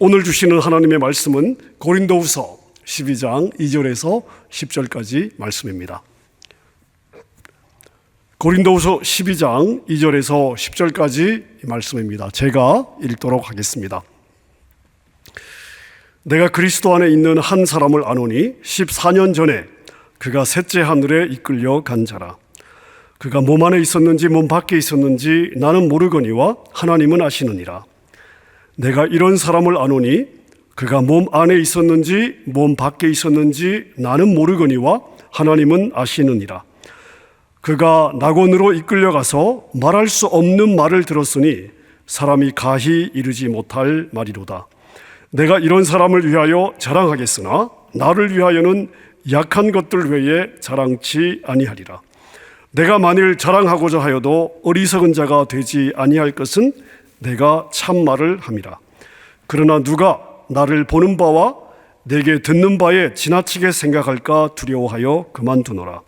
오늘 주시는 하나님의 말씀은 고린도후서 12장 2절에서 10절까지 말씀입니다. 고린도후서 12장 2절에서 10절까지 말씀입니다. 제가 읽도록 하겠습니다. 내가 그리스도 안에 있는 한 사람을 아노니 14년 전에 그가 셋째 하늘에 이끌려 간 자라. 그가 몸 안에 있었는지 몸 밖에 있었는지 나는 모르거니와 하나님은 아시느니라. 내가 이런 사람을 아노니 그가 몸 안에 있었는지 몸 밖에 있었는지 나는 모르거니와 하나님은 아시느니라. 그가 낙원으로 이끌려가서 말할 수 없는 말을 들었으니 사람이 가히 이르지 못할 말이로다. 내가 이런 사람을 위하여 자랑하겠으나 나를 위하여는 약한 것들 외에 자랑치 아니하리라. 내가 만일 자랑하고자 하여도 어리석은 자가 되지 아니할 것은 내가 참말을 함이라. 그러나 누가 나를 보는 바와 내게 듣는 바에 지나치게 생각할까 두려워하여 그만두노라.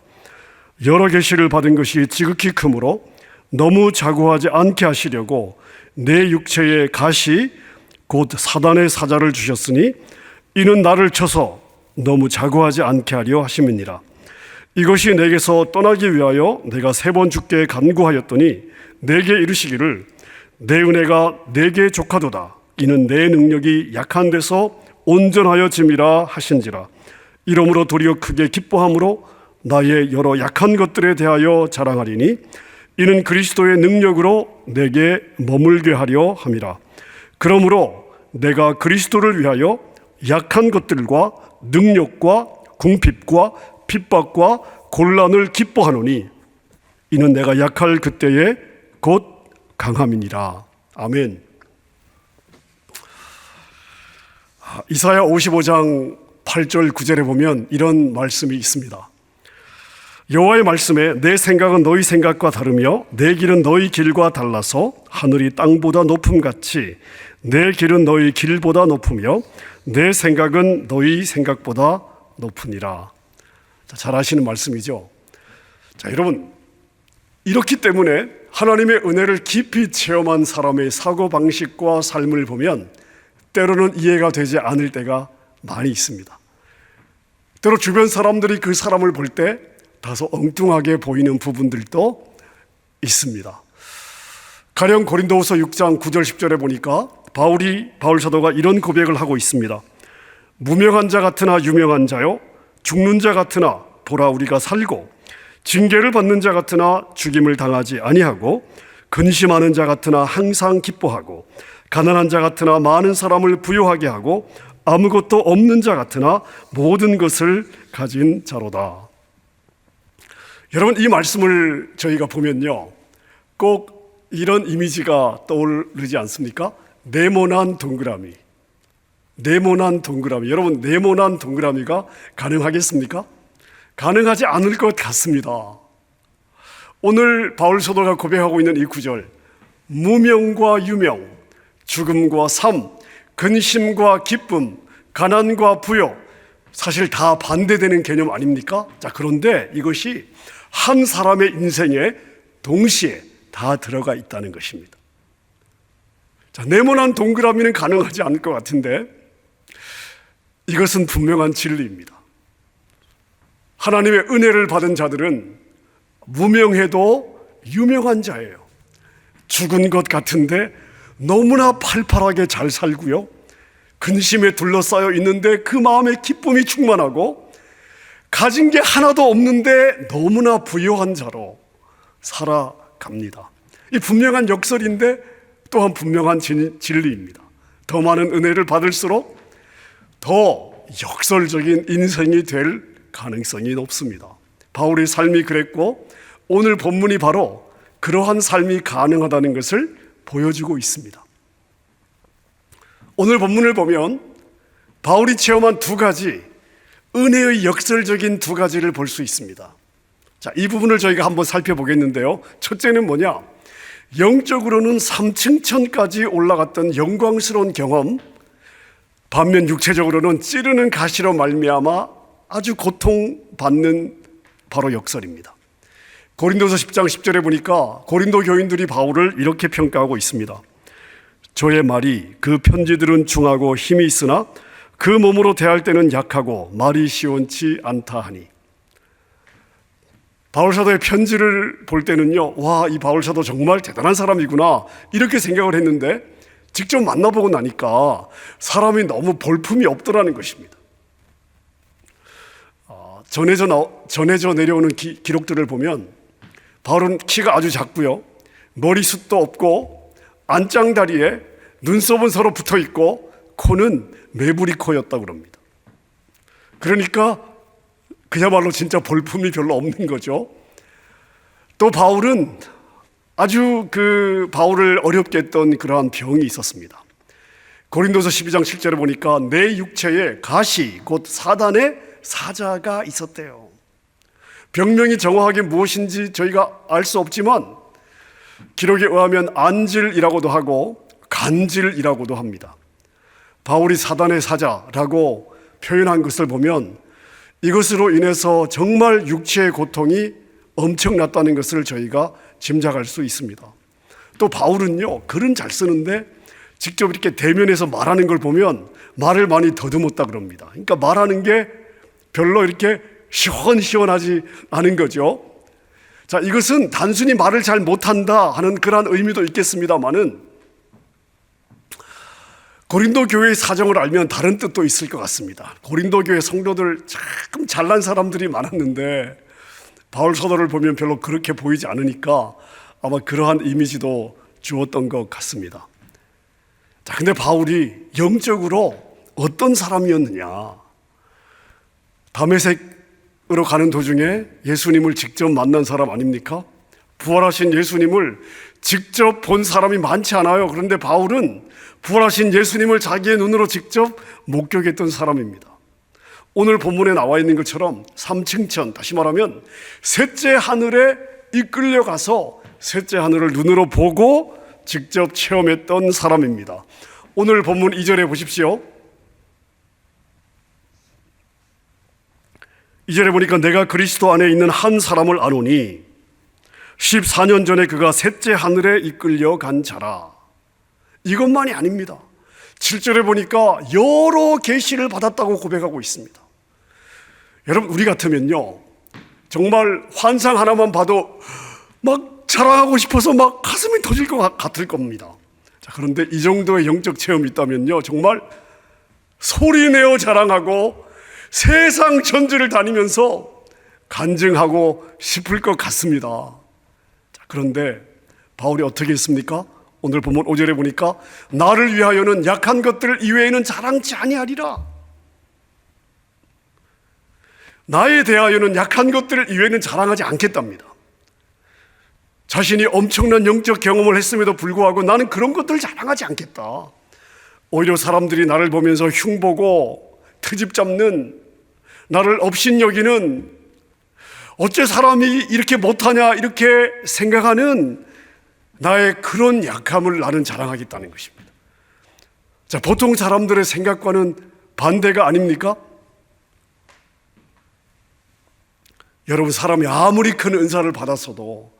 여러 계시를 받은 것이 지극히 크므로 너무 자고하지 않게 하시려고 내 육체에 가시 곧 사단의 사자를 주셨으니 이는 나를 쳐서 너무 자고하지 않게 하려 하심이니라. 이것이 내게서 떠나기 위하여 내가 3번 주께 간구하였더니 내게 이르시기를 내 은혜가 내게 족하도다. 이는 내 능력이 약한 데서 온전하여 짐이라 하신지라. 이러므로 도리어 크게 기뻐함으로 나의 여러 약한 것들에 대하여 자랑하리니 이는 그리스도의 능력으로 내게 머물게 하려 함이라. 그러므로 내가 그리스도를 위하여 약한 것들과 능력과 궁핍과 핍박과 곤란을 기뻐하노니 이는 내가 약할 그때에 곧 강함이니라. 아멘. 이사야 55장 8절 9절에 보면 이런 말씀이 있습니다. 여호와의 말씀에 내 생각은 너희 생각과 다르며 내 길은 너희 길과 달라서 하늘이 땅보다 높음같이 내 길은 너희 길보다 높으며 내 생각은 너희 생각보다 높으니라. 잘 아시는 말씀이죠. 자, 여러분, 이렇기 때문에 하나님의 은혜를 깊이 체험한 사람의 사고방식과 삶을 보면 때로는 이해가 되지 않을 때가 많이 있습니다. 때로 주변 사람들이 그 사람을 볼 때 다소 엉뚱하게 보이는 부분들도 있습니다. 가령 고린도후서 6장 9절 10절에 보니까 바울 사도가 이런 고백을 하고 있습니다. 무명한 자 같으나 유명한 자요, 죽는 자 같으나 보라 우리가 살고, 징계를 받는 자 같으나 죽임을 당하지 아니하고, 근심하는 자 같으나 항상 기뻐하고, 가난한 자 같으나 많은 사람을 부요하게 하고, 아무것도 없는 자 같으나 모든 것을 가진 자로다. 여러분, 이 말씀을 저희가 보면요, 꼭 이런 이미지가 떠오르지 않습니까? 네모난 동그라미. 네모난 동그라미. 여러분, 네모난 동그라미가 가능하겠습니까? 가능하지 않을 것 같습니다. 오늘 바울 사도가 고백하고 있는 이 구절, 무명과 유명, 죽음과 삶, 근심과 기쁨, 가난과 부요, 사실 다 반대되는 개념 아닙니까? 자, 그런데 이것이 한 사람의 인생에 동시에 다 들어가 있다는 것입니다. 자, 네모난 동그라미는 가능하지 않을 것 같은데 이것은 분명한 진리입니다. 하나님의 은혜를 받은 자들은 무명해도 유명한 자예요. 죽은 것 같은데 너무나 팔팔하게 잘 살고요, 근심에 둘러싸여 있는데 그 마음에 기쁨이 충만하고, 가진 게 하나도 없는데 너무나 부유한 자로 살아갑니다. 이 분명한 역설인데 또한 분명한 진리입니다. 더 많은 은혜를 받을수록 더 역설적인 인생이 될 가능성이 높습니다. 바울의 삶이 그랬고 오늘 본문이 바로 그러한 삶이 가능하다는 것을 보여주고 있습니다. 오늘 본문을 보면 바울이 체험한 두 가지, 은혜의 역설적인 두 가지를 볼 수 있습니다. 자, 이 부분을 저희가 한번 살펴보겠는데요. 첫째는 뭐냐? 영적으로는 3층 천까지 올라갔던 영광스러운 경험, 반면 육체적으로는 찌르는 가시로 말미암아 아주 고통받는 바로 역설입니다. 고린도서 10장 10절에 보니까 고린도 교인들이 바울을 이렇게 평가하고 있습니다. 저의 말이 그 편지들은 중하고 힘이 있으나 그 몸으로 대할 때는 약하고 말이 시원치 않다 하니. 바울사도의 편지를 볼 때는요, 와, 이 바울사도 정말 대단한 사람이구나 이렇게 생각을 했는데 직접 만나보고 나니까 사람이 너무 볼품이 없더라는 것입니다. 전해져 내려오는 기록들을 보면 바울은 키가 아주 작고요, 머리숱도 없고 안짱다리에 눈썹은 서로 붙어 있고 코는 매부리 코였다고 그럽니다. 그러니까 그야말로 진짜 볼품이 별로 없는 거죠. 또 바울은 아주 바울을 어렵게 했던 그러한 병이 있었습니다. 고린도서 12장 7절에 보니까 내 육체에 가시 곧 사단의 사자가 있었대요. 병명이 정확하게 무엇인지 저희가 알 수 없지만 기록에 의하면 안질이라고도 하고 간질이라고도 합니다. 바울이 사단의 사자라고 표현한 것을 보면 이것으로 인해서 정말 육체의 고통이 엄청났다는 것을 저희가 짐작할 수 있습니다. 또 바울은요, 글은 잘 쓰는데 직접 이렇게 대면해서 말하는 걸 보면 말을 많이 더듬었다 그럽니다. 그러니까 말하는 게 별로 이렇게 시원시원하지 않은 거죠. 자, 이것은 단순히 말을 잘 못한다 하는 그런 의미도 있겠습니다만은 고린도 교회의 사정을 알면 다른 뜻도 있을 것 같습니다. 고린도 교회 성도들 참 잘난 사람들이 많았는데 바울 서도를 보면 별로 그렇게 보이지 않으니까 아마 그러한 이미지도 주었던 것 같습니다. 자, 근데 바울이 영적으로 어떤 사람이었느냐? 다메섹으로 가는 도중에 예수님을 직접 만난 사람 아닙니까? 부활하신 예수님을 직접 본 사람이 많지 않아요. 그런데 바울은 부활하신 예수님을 자기의 눈으로 직접 목격했던 사람입니다. 오늘 본문에 나와 있는 것처럼 삼층천, 다시 말하면 셋째 하늘에 이끌려가서 셋째 하늘을 눈으로 보고 직접 체험했던 사람입니다. 오늘 본문 2절에 보십시오. 2절에 보니까 내가 그리스도 안에 있는 한 사람을 아노니 14년 전에 그가 셋째 하늘에 이끌려 간 자라. 이것만이 아닙니다. 7절에 보니까 여러 계시를 받았다고 고백하고 있습니다. 여러분, 우리 같으면요, 정말 환상 하나만 봐도 막 자랑하고 싶어서 막 가슴이 터질 것 같을 겁니다. 자, 그런데 이 정도의 영적 체험이 있다면요, 정말 소리내어 자랑하고 세상 전체를 다니면서 간증하고 싶을 것 같습니다. 자, 그런데 바울이 어떻게 했습니까? 오늘 본문 5절에 보니까 나를 위하여는 약한 것들 이외에는 자랑치 아니하리라. 나에 대하여는 약한 것들 이외에는 자랑하지 않겠답니다. 자신이 엄청난 영적 경험을 했음에도 불구하고 나는 그런 것들을 자랑하지 않겠다. 오히려 사람들이 나를 보면서 흉보고 트집 잡는, 나를 업신여기는, 어째 사람이 이렇게 못하냐 이렇게 생각하는 나의 그런 약함을 나는 자랑하겠다는 것입니다. 자, 보통 사람들의 생각과는 반대가 아닙니까? 여러분, 사람이 아무리 큰 은사를 받았어도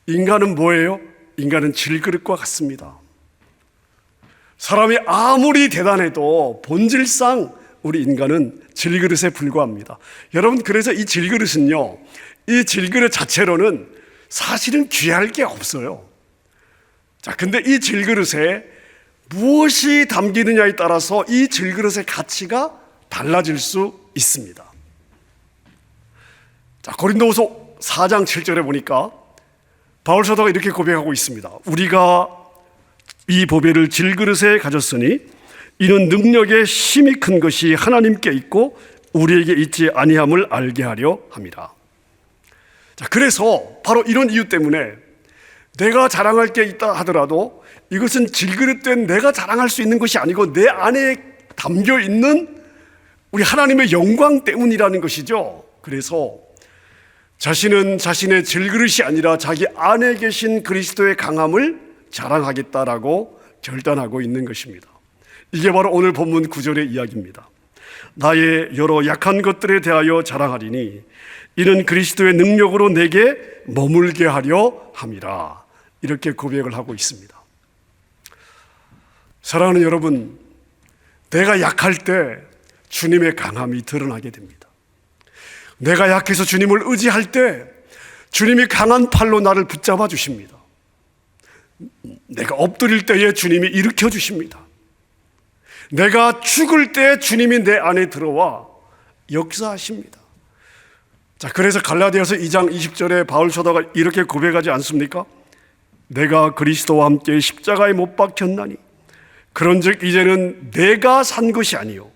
인간은 뭐예요? 인간은 질그릇과 같습니다. 사람이 아무리 대단해도 본질상 우리 인간은 질그릇에 불과합니다. 여러분, 그래서 이 질그릇은요, 이 질그릇 자체로는 사실은 귀할 게 없어요. 자, 근데 이 질그릇에 무엇이 담기느냐에 따라서 이 질그릇의 가치가 달라질 수 있습니다. 자, 고린도후서 4장 7절에 보니까 바울 사도가 이렇게 고백하고 있습니다. 우리가 이 보배를 질그릇에 가졌으니 이는 능력의 힘이 큰 것이 하나님께 있고 우리에게 있지 아니함을 알게 하려 함이라. 자, 그래서 바로 이런 이유 때문에 내가 자랑할 게 있다 하더라도 이것은 질그릇된 내가 자랑할 수 있는 것이 아니고 내 안에 담겨 있는 우리 하나님의 영광 때문이라는 것이죠. 그래서 자신은 자신의 질그릇이 아니라 자기 안에 계신 그리스도의 강함을 자랑하겠다라고 결단하고 있는 것입니다. 이게 바로 오늘 본문 9절의 이야기입니다. 나의 여러 약한 것들에 대하여 자랑하리니 이는 그리스도의 능력으로 내게 머물게 하려 함이라. 이렇게 고백을 하고 있습니다. 사랑하는 여러분, 내가 약할 때 주님의 강함이 드러나게 됩니다. 내가 약해서 주님을 의지할 때 주님이 강한 팔로 나를 붙잡아 주십니다. 내가 엎드릴 때에 주님이 일으켜 주십니다. 내가 죽을 때 주님이 내 안에 들어와 역사하십니다. 자, 그래서 갈라디아서 2장 20절에 바울 사도가 이렇게 고백하지 않습니까? 내가 그리스도와 함께 십자가에 못 박혔나니 그런즉 이제는 내가 산 것이 아니요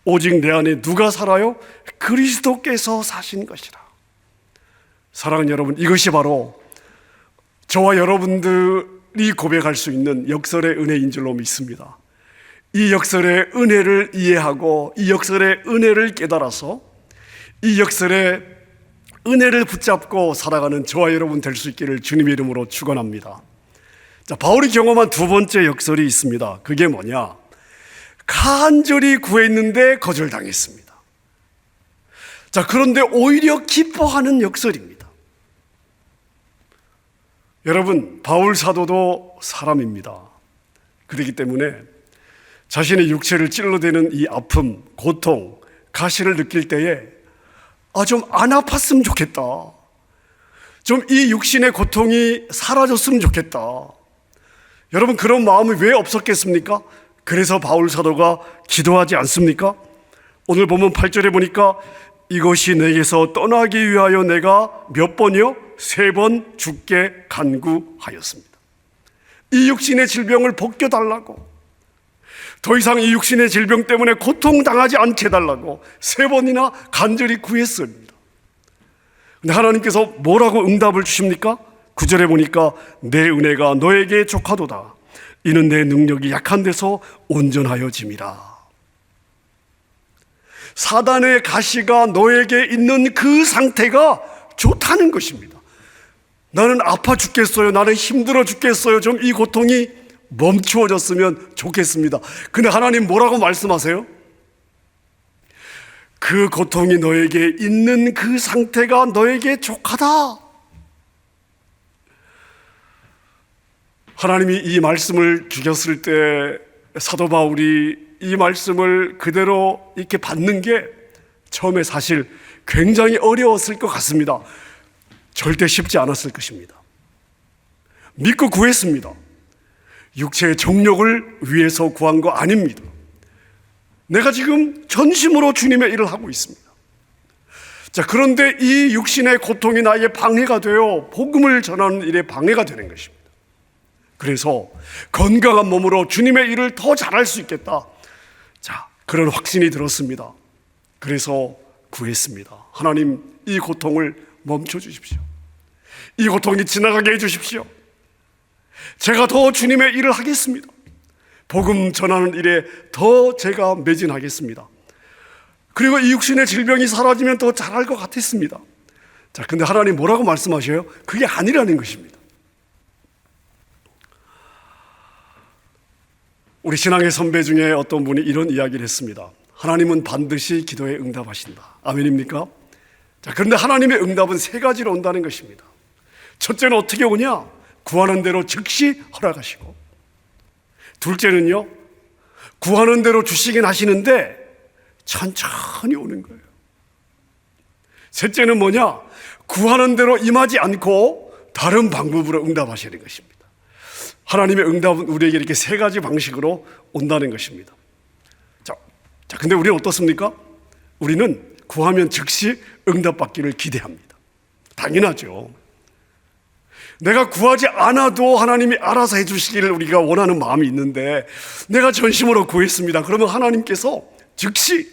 오직 내 안에 누가 살아요? 그리스도께서 사신 것이라. 사랑하는 여러분, 이것이 바로 저와 여러분들이 고백할 수 있는 역설의 은혜인 줄로 믿습니다. 이 역설의 은혜를 이해하고 이 역설의 은혜를 깨달아서 이 역설의 은혜를 붙잡고 살아가는 저와 여러분 될 수 있기를 주님의 이름으로 축원합니다. 자, 바울이 경험한 두 번째 역설이 있습니다. 그게 뭐냐? 간절히 구했는데 거절당했습니다. 자, 그런데 오히려 기뻐하는 역설입니다. 여러분, 바울 사도도 사람입니다. 그렇기 때문에 자신의 육체를 찔러대는 이 아픔, 고통, 가시를 느낄 때에 좀 안 아팠으면 좋겠다. 좀 이 육신의 고통이 사라졌으면 좋겠다. 여러분, 그런 마음이 왜 없었겠습니까? 그래서 바울 사도가 기도하지 않습니까? 오늘 보면 8절에 보니까 이것이 내게서 떠나기 위하여 내가 몇 번이요? 3번 죽게 간구하였습니다. 이 육신의 질병을 벗겨달라고, 더 이상 이 육신의 질병 때문에 고통당하지 않게 해달라고 3번이나 간절히 구했습니다. 근데 하나님께서 뭐라고 응답을 주십니까? 9절에 보니까 내 은혜가 너에게 족하도다. 이는 내 능력이 약한 데서 온전하여짐이라. 사단의 가시가 너에게 있는 그 상태가 좋다는 것입니다. 나는 아파 죽겠어요. 나는 힘들어 죽겠어요. 좀 이 고통이 멈추어졌으면 좋겠습니다. 근데 하나님 뭐라고 말씀하세요? 그 고통이 너에게 있는 그 상태가 너에게 족하다. 하나님이 이 말씀을 주셨을 때 사도 바울이 이 말씀을 그대로 이렇게 받는 게 처음에 사실 굉장히 어려웠을 것 같습니다. 절대 쉽지 않았을 것입니다. 믿고 구했습니다. 육체의 정욕을 위해서 구한 거 아닙니다. 내가 지금 전심으로 주님의 일을 하고 있습니다. 자, 그런데 이 육신의 고통이 나에게 방해가 되어 복음을 전하는 일에 방해가 되는 것입니다. 그래서 건강한 몸으로 주님의 일을 더 잘할 수 있겠다. 자, 그런 확신이 들었습니다. 그래서 구했습니다. 하나님, 이 고통을 멈춰 주십시오. 이 고통이 지나가게 해 주십시오. 제가 더 주님의 일을 하겠습니다. 복음 전하는 일에 더 제가 매진하겠습니다. 그리고 이 육신의 질병이 사라지면 더 잘할 것 같았습니다. 자, 근데 하나님 뭐라고 말씀하셔요? 그게 아니라는 것입니다. 우리 신앙의 선배 중에 어떤 분이 이런 이야기를 했습니다. 하나님은 반드시 기도에 응답하신다. 아멘입니까? 자, 그런데 하나님의 응답은 3가지로 온다는 것입니다. 첫째는 어떻게 오냐? 구하는 대로 즉시 허락하시고, 둘째는요, 구하는 대로 주시긴 하시는데 천천히 오는 거예요. 셋째는 뭐냐? 구하는 대로 임하지 않고 다른 방법으로 응답하시는 것입니다. 하나님의 응답은 우리에게 이렇게 3가지 방식으로 온다는 것입니다. 자, 근데 우리는 어떻습니까? 우리는 구하면 즉시 응답받기를 기대합니다. 당연하죠. 내가 구하지 않아도 하나님이 알아서 해주시기를 우리가 원하는 마음이 있는데, 내가 전심으로 구했습니다. 그러면 하나님께서 즉시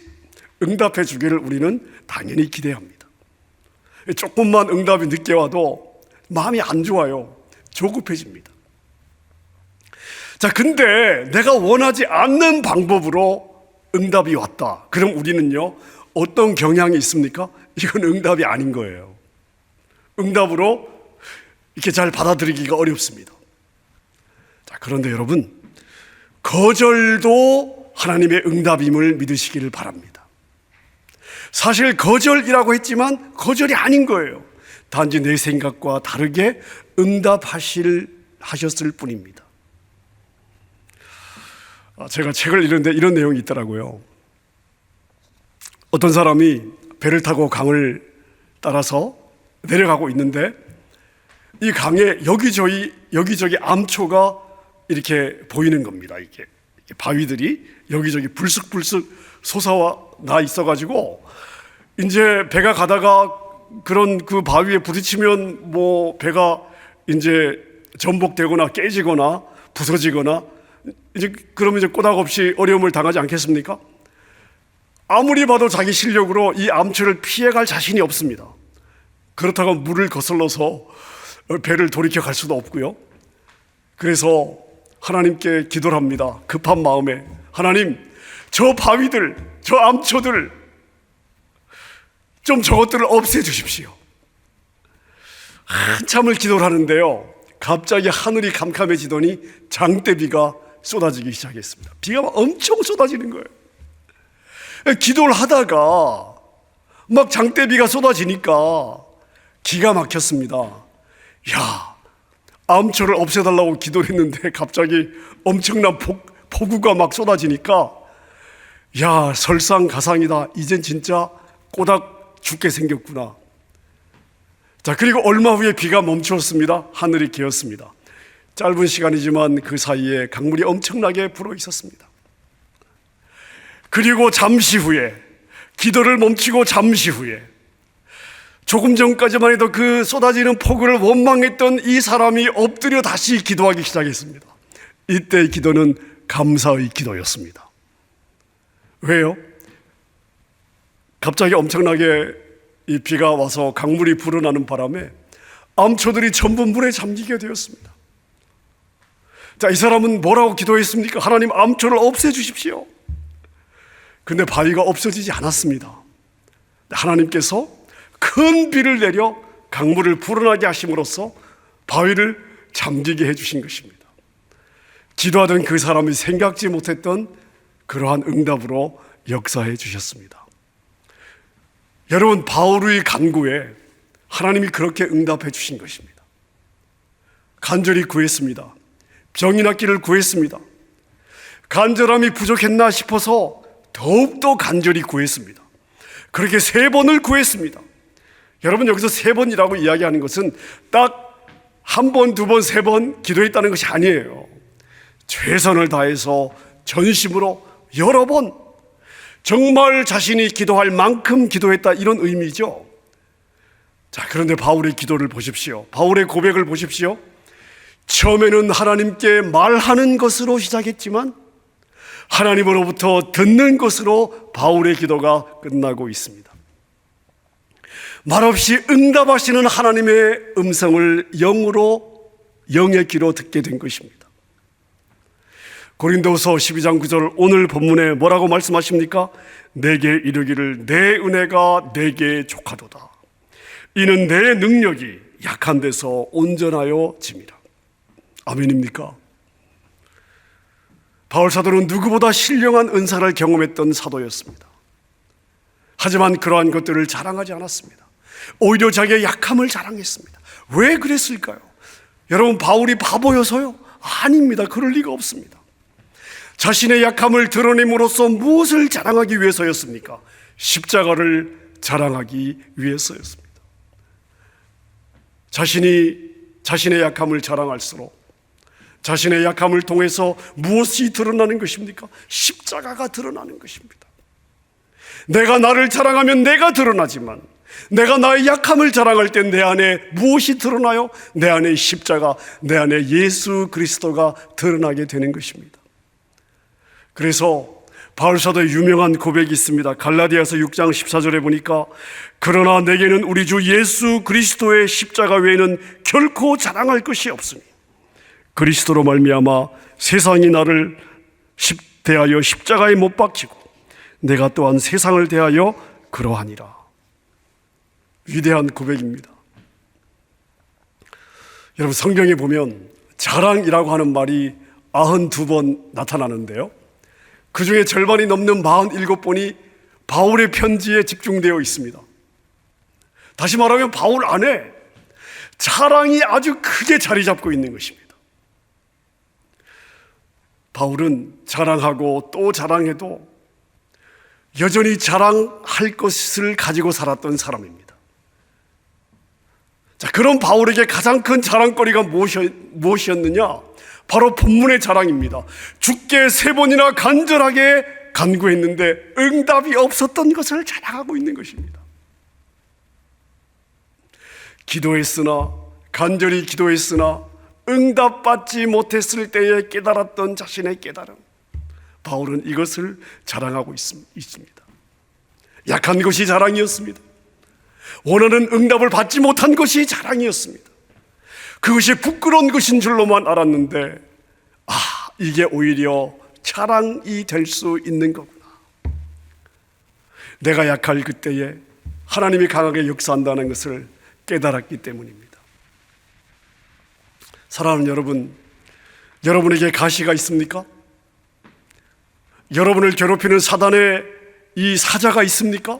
응답해 주기를 우리는 당연히 기대합니다. 조금만 응답이 늦게 와도 마음이 안 좋아요. 조급해집니다. 자, 근데 내가 원하지 않는 방법으로 응답이 왔다. 그럼 우리는요, 어떤 경향이 있습니까? 이건 응답이 아닌 거예요. 응답으로 이렇게 잘 받아들이기가 어렵습니다. 자, 그런데 여러분, 거절도 하나님의 응답임을 믿으시기를 바랍니다. 사실 거절이라고 했지만 거절이 아닌 거예요. 단지 내 생각과 다르게 응답하셨을 뿐입니다. 제가 책을 읽는데 이런 내용이 있더라고요. 어떤 사람이 배를 타고 강을 따라서 내려가고 있는데 이 강에 여기저기 암초가 이렇게 보이는 겁니다. 이게 바위들이 여기저기 불쑥불쑥 솟아나 있어가지고 이제 배가 가다가 그런 그 바위에 부딪히면 뭐 배가 이제 전복되거나 깨지거나 부서지거나 이제 그러면 이제 꼬닥없이 어려움을 당하지 않겠습니까? 아무리 봐도 자기 실력으로 이 암초를 피해갈 자신이 없습니다. 그렇다고 물을 거슬러서 배를 돌이켜 갈 수도 없고요. 그래서 하나님께 기도를 합니다. 급한 마음에 하나님, 저 바위들, 저 암초들 좀 저것들을 없애주십시오. 한참을 기도를 하는데요, 갑자기 하늘이 캄캄해지더니 장대비가 쏟아지기 시작했습니다. 비가 엄청 쏟아지는 거예요. 기도를 하다가 막 장대비가 쏟아지니까 기가 막혔습니다. 야, 암초를 없애달라고 기도를 했는데 갑자기 엄청난 폭우가 막 쏟아지니까 야, 설상가상이다. 이젠 진짜 꼬닥 죽게 생겼구나. 자, 그리고 얼마 후에 비가 멈추었습니다. 하늘이 개었습니다. 짧은 시간이지만 그 사이에 강물이 엄청나게 불어 있었습니다. 그리고 잠시 후에, 기도를 멈추고 잠시 후에, 조금 전까지만 해도 그 쏟아지는 폭우를 원망했던 이 사람이 엎드려 다시 기도하기 시작했습니다. 이때의 기도는 감사의 기도였습니다. 왜요? 갑자기 엄청나게 이 비가 와서 강물이 불어나는 바람에 암초들이 전부 물에 잠기게 되었습니다. 자, 이 사람은 뭐라고 기도했습니까? 하나님, 암초를 없애주십시오. 근데 바위가 없어지지 않았습니다. 하나님께서 큰 비를 내려 강물을 불어나게 하심으로써 바위를 잠기게 해주신 것입니다. 기도하던 그 사람이 생각지 못했던 그러한 응답으로 역사해 주셨습니다. 여러분, 바울의 간구에 하나님이 그렇게 응답해 주신 것입니다. 간절히 구했습니다. 병이 낫기를 구했습니다. 간절함이 부족했나 싶어서 더욱더 간절히 구했습니다. 그렇게 3번을 구했습니다. 여러분, 여기서 3번이라고 이야기하는 것은 딱 1번, 2번, 3번 기도했다는 것이 아니에요. 최선을 다해서 전심으로 여러 번, 정말 자신이 기도할 만큼 기도했다, 이런 의미죠. 자, 그런데 바울의 기도를 보십시오. 바울의 고백을 보십시오. 처음에는 하나님께 말하는 것으로 시작했지만 하나님으로부터 듣는 것으로 바울의 기도가 끝나고 있습니다. 말없이 응답하시는 하나님의 음성을 영의 귀로 듣게 된 것입니다. 고린도서 12장 9절, 오늘 본문에 뭐라고 말씀하십니까? 내게 이르기를 내 은혜가 내게 족하도다. 이는 내 능력이 약한 데서 온전하여 짐이라. 아멘입니까? 바울 사도는 누구보다 신령한 은사를 경험했던 사도였습니다. 하지만 그러한 것들을 자랑하지 않았습니다. 오히려 자기의 약함을 자랑했습니다. 왜 그랬을까요? 여러분, 바울이 바보여서요? 아닙니다. 그럴 리가 없습니다. 자신의 약함을 드러냄으로써 무엇을 자랑하기 위해서였습니까? 십자가를 자랑하기 위해서였습니다. 자신이 자신의 약함을 자랑할수록 자신의 약함을 통해서 무엇이 드러나는 것입니까? 십자가가 드러나는 것입니다. 내가 나를 자랑하면 내가 드러나지만 내가 나의 약함을 자랑할 때 내 안에 무엇이 드러나요? 내 안에 십자가, 내 안에 예수 그리스도가 드러나게 되는 것입니다. 그래서 바울 사도의 유명한 고백이 있습니다. 갈라디아서 6장 14절에 보니까 그러나 내게는 우리 주 예수 그리스도의 십자가 외에는 결코 자랑할 것이 없으니 그리스도로 말미암아 세상이 나를 대하여 십자가에 못 박히고 내가 또한 세상을 대하여 그러하니라. 위대한 고백입니다. 여러분, 성경에 보면 자랑이라고 하는 말이 92번 나타나는데요, 그 중에 절반이 넘는 47번이 바울의 편지에 집중되어 있습니다. 다시 말하면 바울 안에 자랑이 아주 크게 자리 잡고 있는 것입니다. 바울은 자랑하고 또 자랑해도 여전히 자랑할 것을 가지고 살았던 사람입니다. 자, 그런 바울에게 가장 큰 자랑거리가 무엇이었느냐? 바로 본문의 자랑입니다. 주께 3번이나 간절하게 간구했는데 응답이 없었던 것을 자랑하고 있는 것입니다. 기도했으나, 간절히 기도했으나 응답받지 못했을 때에 깨달았던 자신의 깨달음, 바울은 이것을 자랑하고 있습니다. 약한 것이 자랑이었습니다. 원하는 응답을 받지 못한 것이 자랑이었습니다. 그것이 부끄러운 것인 줄로만 알았는데, 이게 오히려 자랑이 될 수 있는 거구나. 내가 약할 그때에 하나님이 강하게 역사한다는 것을 깨달았기 때문입니다. 사랑하는 여러분, 여러분에게 가시가 있습니까? 여러분을 괴롭히는 사단의 이 사자가 있습니까?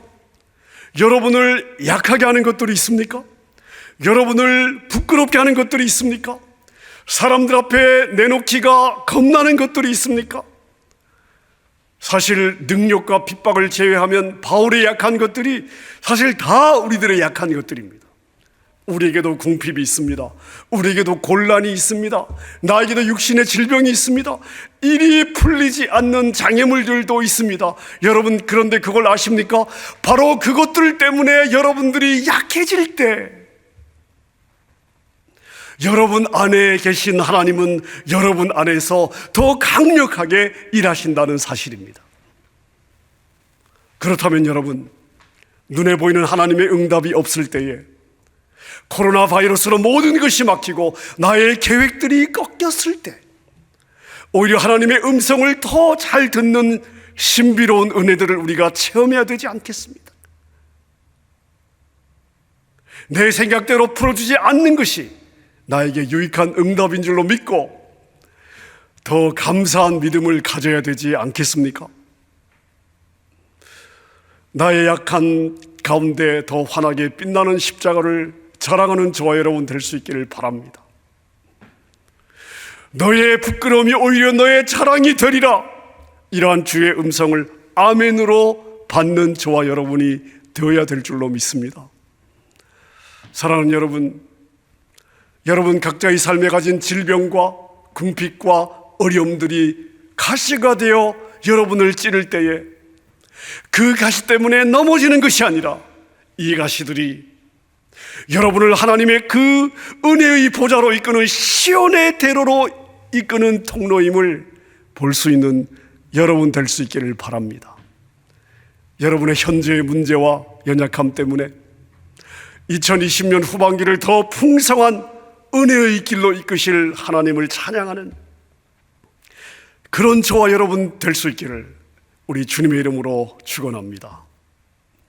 여러분을 약하게 하는 것들이 있습니까? 여러분을 부끄럽게 하는 것들이 있습니까? 사람들 앞에 내놓기가 겁나는 것들이 있습니까? 사실 능력과 핍박을 제외하면 바울의 약한 것들이 사실 다 우리들의 약한 것들입니다. 우리에게도 궁핍이 있습니다. 우리에게도 곤란이 있습니다. 나에게도 육신의 질병이 있습니다. 일이 풀리지 않는 장애물들도 있습니다. 여러분, 그런데 그걸 아십니까? 바로 그것들 때문에 여러분들이 약해질 때 여러분 안에 계신 하나님은 여러분 안에서 더 강력하게 일하신다는 사실입니다. 그렇다면 여러분, 눈에 보이는 하나님의 응답이 없을 때에, 코로나 바이러스로 모든 것이 막히고 나의 계획들이 꺾였을 때, 오히려 하나님의 음성을 더 잘 듣는 신비로운 은혜들을 우리가 체험해야 되지 않겠습니까? 내 생각대로 풀어주지 않는 것이 나에게 유익한 응답인 줄로 믿고 더 감사한 믿음을 가져야 되지 않겠습니까? 나의 약한 가운데 더 환하게 빛나는 십자가를 자랑하는 저와 여러분 될 수 있기를 바랍니다. 너의 부끄러움이 오히려 너의 자랑이 되리라. 이러한 주의 음성을 아멘으로 받는 저와 여러분이 되어야 될 줄로 믿습니다. 사랑하는 여러분, 여러분 각자의 삶에 가진 질병과 궁핍과 어려움들이 가시가 되어 여러분을 찌를 때에 그 가시 때문에 넘어지는 것이 아니라 이 가시들이 여러분을 하나님의 그 은혜의 보좌로 이끄는 시온의 대로로 이끄는 통로임을 볼 수 있는 여러분 될 수 있기를 바랍니다. 여러분의 현재의 문제와 연약함 때문에 2020년 후반기를 더 풍성한 은혜의 길로 이끄실 하나님을 찬양하는 그런 저와 여러분 될 수 있기를 우리 주님의 이름으로 축원합니다.